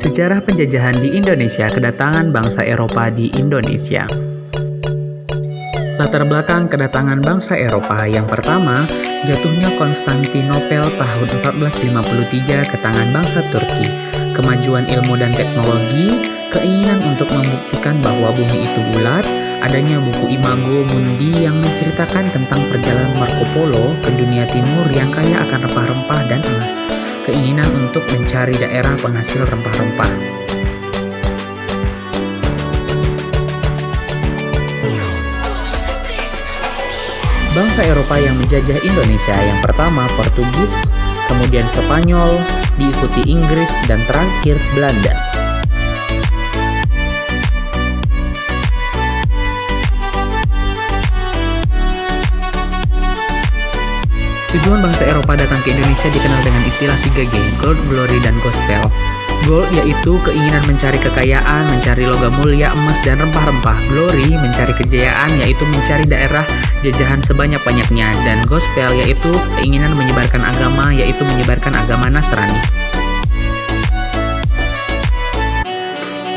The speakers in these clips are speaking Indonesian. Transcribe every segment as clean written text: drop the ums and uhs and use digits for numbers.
Sejarah penjajahan di Indonesia, kedatangan bangsa Eropa di Indonesia. Latar belakang kedatangan bangsa Eropa yang pertama, jatuhnya Konstantinopel tahun 1453 ke tangan bangsa Turki, kemajuan ilmu dan teknologi, keinginan untuk membuktikan bahwa bumi itu bulat, adanya buku Imago Mundi yang menceritakan tentang perjalanan Marco Polo ke dunia timur yang kaya akan rempah-rempah dan emas, keinginan untuk mencari daerah penghasil rempah-rempah. Bangsa Eropa yang menjajah Indonesia yang pertama Portugis, kemudian Spanyol, diikuti Inggris, dan terakhir Belanda. Tujuan bangsa Eropa datang ke Indonesia dikenal dengan istilah 3G, Gold, Glory, dan Gospel. Gold yaitu keinginan mencari kekayaan, mencari logam mulia, emas, dan rempah-rempah. Glory mencari kejayaan, yaitu mencari daerah jajahan sebanyak-banyaknya. Dan Gospel yaitu keinginan menyebarkan agama, yaitu menyebarkan agama Nasrani.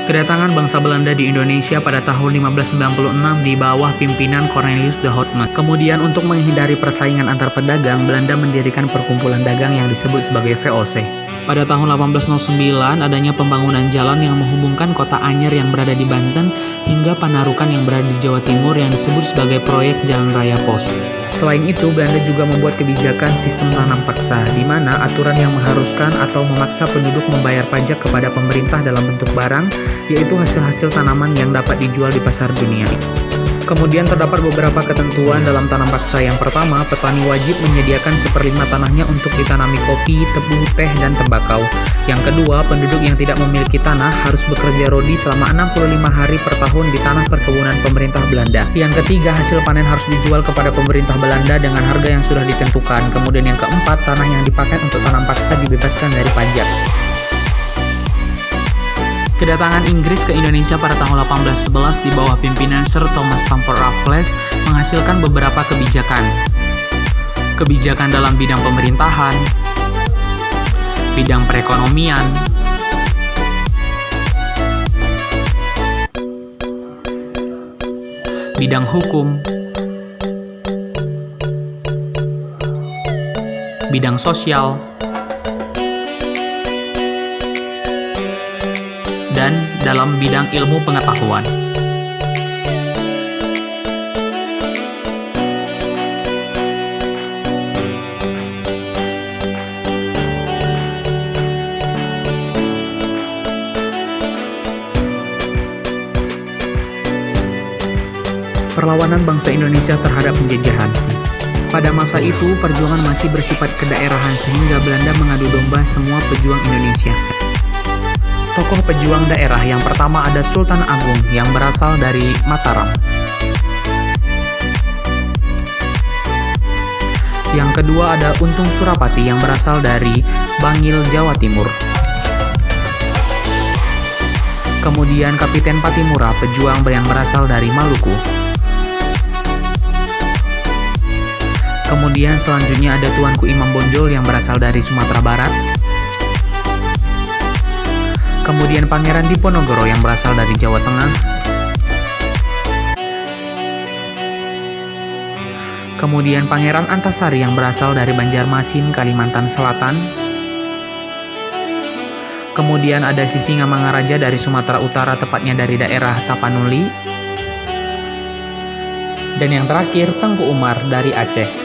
Kedatangan bangsa Belanda di Indonesia pada tahun 1596 di bawah pimpinan Cornelis de Houtman. Kemudian untuk menghindari persaingan antar pedagang, Belanda mendirikan perkumpulan dagang yang disebut sebagai VOC. Pada tahun 1809, adanya pembangunan jalan yang menghubungkan kota Anyer yang berada di Banten hingga Panarukan yang berada di Jawa Timur yang disebut sebagai proyek Jalan Raya Pos. Selain itu, Belanda juga membuat kebijakan sistem tanam paksa, di mana aturan yang mengharuskan atau memaksa penduduk membayar pajak kepada pemerintah dalam bentuk barang, yaitu hasil-hasil tanaman yang dapat dijual di pasar dunia. Kemudian terdapat beberapa ketentuan dalam tanam paksa. Yang pertama, petani wajib menyediakan 1/5 tanahnya untuk ditanami kopi, tebu, teh, dan tembakau. Yang kedua, penduduk yang tidak memiliki tanah harus bekerja rodi selama 65 hari per tahun di tanah perkebunan pemerintah Belanda. Yang ketiga, hasil panen harus dijual kepada pemerintah Belanda dengan harga yang sudah ditentukan. Kemudian yang keempat, tanah yang dipakai untuk tanam paksa dibebaskan dari pajak. Kedatangan Inggris ke Indonesia pada tahun 1811 di bawah pimpinan Sir Thomas Stamford Raffles menghasilkan beberapa kebijakan. Kebijakan dalam bidang pemerintahan, bidang perekonomian, bidang hukum, bidang sosial, dan dalam bidang ilmu pengetahuan. Perlawanan bangsa Indonesia terhadap penjajahan. Pada masa itu, perjuangan masih bersifat kedaerahan sehingga Belanda mengadu domba semua pejuang Indonesia. Tokoh pejuang daerah yang pertama ada Sultan Agung yang berasal dari Mataram. Yang kedua ada Untung Surapati yang berasal dari Bangil, Jawa Timur. Kemudian Kapiten Patimura, pejuang yang berasal dari Maluku. Kemudian selanjutnya ada Tuanku Imam Bonjol yang berasal dari Sumatera Barat. Kemudian Pangeran Diponegoro yang berasal dari Jawa Tengah. Kemudian Pangeran Antasari yang berasal dari Banjarmasin, Kalimantan Selatan. Kemudian ada Sisingamangaraja dari Sumatera Utara, tepatnya dari daerah Tapanuli. Dan yang terakhir Tengku Umar dari Aceh.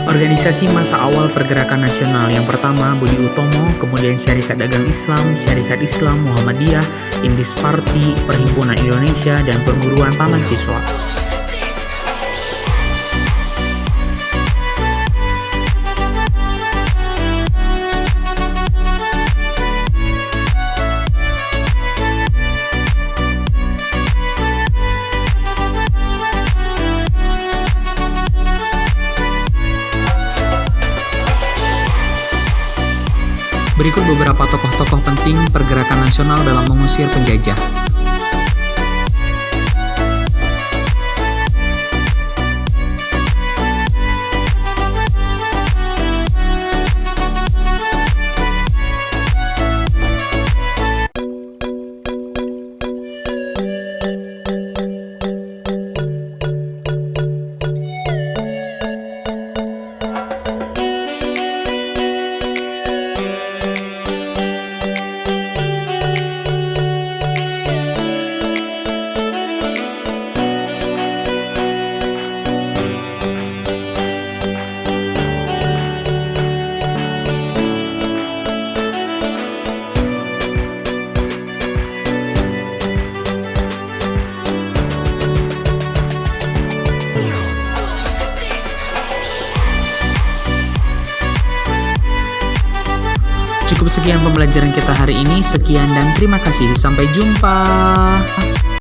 Organisasi masa awal pergerakan nasional yang pertama Budi Utomo, kemudian Syarikat Dagang Islam, Syarikat Islam Muhammadiyah, Indis Party, Perhimpunan Indonesia, dan Perguruan Taman Siswa. Berikut beberapa tokoh-tokoh penting pergerakan nasional dalam mengusir penjajah. Cukup sekian pembelajaran kita hari ini. Sekian dan terima kasih. Sampai jumpa.